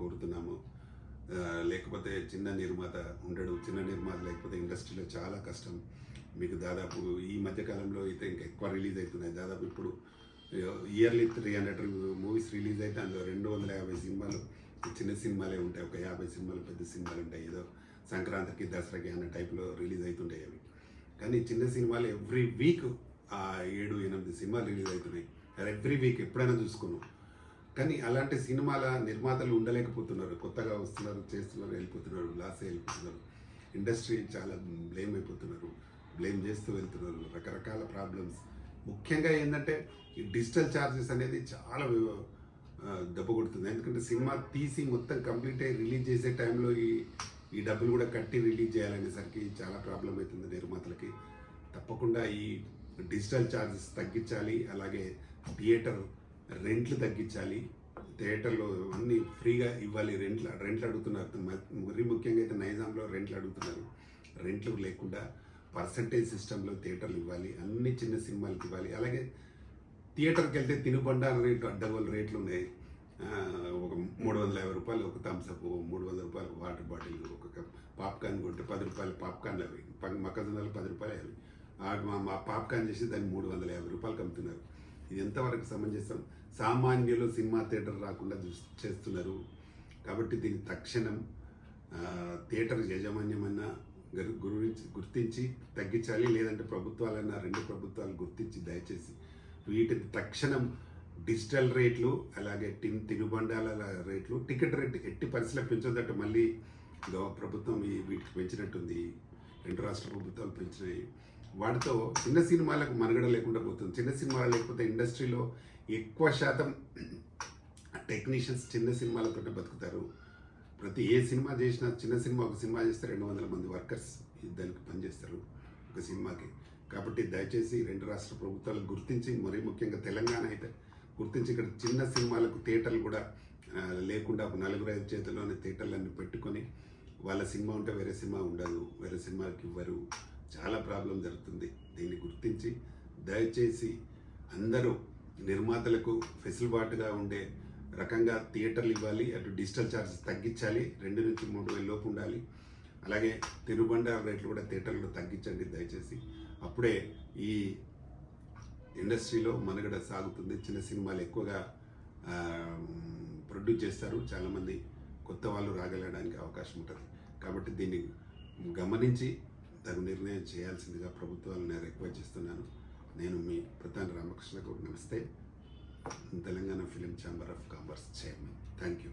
కోరుతున్నాము. లేకపోతే చిన్న నిర్మాత ఉండడు. చిన్న నిర్మాత లేకపోతే ఇండస్ట్రీలో చాలా కష్టం. మీకు దాదాపు ఈ మధ్యకాలంలో అయితే ఇంకా ఎక్కువ రిలీజ్ అవుతున్నాయి. దాదాపు ఇప్పుడు ఇయర్లీ 300 మూవీస్ రిలీజ్ అయితే అందులో 250 సినిమాలు చిన్న సినిమాలే ఉంటాయి. ఒక 50 సినిమాలు పెద్ద సినిమాలు ఉంటాయి. ఏదో సంక్రాంతికి దసరాకి అన్న టైప్లో రిలీజ్ అవుతుంటాయి అవి. కానీ చిన్న సినిమాలు ఎవ్రీ వీక్ 7-8 సినిమాలు రిలీజ్ అవుతున్నాయి. ఎవ్రీ వీక్ ఎప్పుడైనా చూసుకున్నాం. కానీ అలాంటి సినిమాల నిర్మాతలు ఉండలేకపోతున్నారు. కొత్తగా వస్తున్నారు, చేస్తున్నారు, వెళ్ళిపోతున్నారు, లాస్ వెళ్ళిపోతున్నారు. ఇండస్ట్రీ చాలా బ్లేమ్ అయిపోతున్నారు, బ్లేమ్ చేస్తూ వెళ్తున్నారు. రకరకాల ప్రాబ్లమ్స్. ముఖ్యంగా ఏంటంటే ఈ డిజిటల్ ఛార్జెస్ అనేది చాలా దెబ్బ కొడుతుంది. ఎందుకంటే సినిమా తీసి మొత్తం కంప్లీట్ అయ్యి రిలీజ్ చేసే టైంలో ఈ డబ్బులు కూడా కట్టి రిలీజ్ చేయాలనేసరికి చాలా ప్రాబ్లం అవుతుంది నిర్మాతలకి. తప్పకుండా ఈ డిజిటల్ ఛార్జెస్ తగ్గించాలి. అలాగే థియేటర్ రెంట్లు తగ్గించాలి. థియేటర్లో అన్నీ ఫ్రీగా ఇవ్వాలి. రెంట్లు అడుగుతున్నారు. మరీ ముఖ్యంగా అయితే నైజాంలో రెంట్లు అడుగుతున్నారు. రెంట్లు లేకుండా పర్సంటేజ్ సిస్టంలో థియేటర్లు ఇవ్వాలి. అన్ని చిన్న సినిమాలకు ఇవ్వాలి. అలాగే థియేటర్కి వెళ్తే తినుబండాల రేట్లు అడ్డగోలు రేట్లు ఉన్నాయి. ఒక 350 రూపాయలు ఒక థమ్స్అప్, 300 రూపాయలు వాటర్ బాటిల్, ఒక పాప్కార్న్ కొంటే 10 రూపాయలు పాప్కార్న్లు అవి, మొక్కజొన్నలు 10 రూపాయలు అవి. మా పాప్కార్న్ చేసి దాన్ని 350 రూపాయలకు అమ్ముతున్నారు. ఇది ఎంతవరకు సమంజసం? సామాన్యులు సినిమా థియేటర్ రాకుండా చేస్తున్నారు. కాబట్టి దీన్ని తక్షణం థియేటర్ యాజమాన్యమన్నా గుర్తించి తగ్గించాలి. లేదంటే ప్రభుత్వాలన్నా, 2 ప్రభుత్వాలు గుర్తించి దయచేసి వీటిని తక్షణం డిజిటల్ రేట్లు, అలాగే తినుబండాల రేట్లు, టికెట్ రేట్ ఎట్టి పరిస్థితుల్లో పెంచొద్దట. మళ్ళీ ప్రభుత్వం వీటికి పెంచినట్టుంది. 2 రాష్ట్ర ప్రభుత్వాలు పెంచినాయి. వాటితో చిన్న సినిమాలకు మనుగడ లేకుండా పోతుంది. చిన్న సినిమాలు లేకపోతే ఇండస్ట్రీలో ఎక్కువ శాతం టెక్నీషియన్స్ చిన్న సినిమాలతోనే బతుకుతారు. ప్రతి ఏ సినిమా చేసినా, చిన్న సినిమా ఒక సినిమా చేస్తే 200 మంది వర్కర్స్ దానికి పనిచేస్తారు ఒక సినిమాకి. కాబట్టి దయచేసి 2 రాష్ట్ర ప్రభుత్వాలు గుర్తించి, మరీ ముఖ్యంగా తెలంగాణ అయితే గుర్తించి ఇక్కడ చిన్న సినిమాలకు థియేటర్లు కూడా లేకుండా 4-5 చేతుల్లోనే థియేటర్లన్నీ పెట్టుకొని వాళ్ళ సినిమా ఉంటే వేరే సినిమా ఉండదు, వేరే సినిమాకి ఇవ్వరు. చాలా ప్రాబ్లం జరుగుతుంది. దీన్ని గుర్తించి దయచేసి అందరూ నిర్మాతలకు ఫెసిలిబాటుగా ఉండే రకంగా థియేటర్లు ఇవ్వాలి. అటు డిజిటల్ ఛార్జెస్ తగ్గించాలి. 2 నుంచి 3 వేల లోపు ఉండాలి. అలాగే తినుబండాల రేట్లు కూడా థియేటర్లో తగ్గించండి దయచేసి. అప్పుడే ఈ ఇండస్ట్రీలో మనుగడ సాగుతుంది. చిన్న సినిమాలు ఎక్కువగా ప్రొడ్యూస్ చేస్తారు. చాలామంది కొత్త వాళ్ళు రాగలడానికి అవకాశం ఉంటుంది. కాబట్టి దీన్ని గమనించి తగు నిర్ణయం చేయాల్సిందిగా ప్రభుత్వాలను నేను రిక్వెస్ట్ చేస్తున్నాను. నేను మీ ప్రధాని రామకృష్ణకు నమస్తే, Telangana film chamber of commerce chairman. Thank you.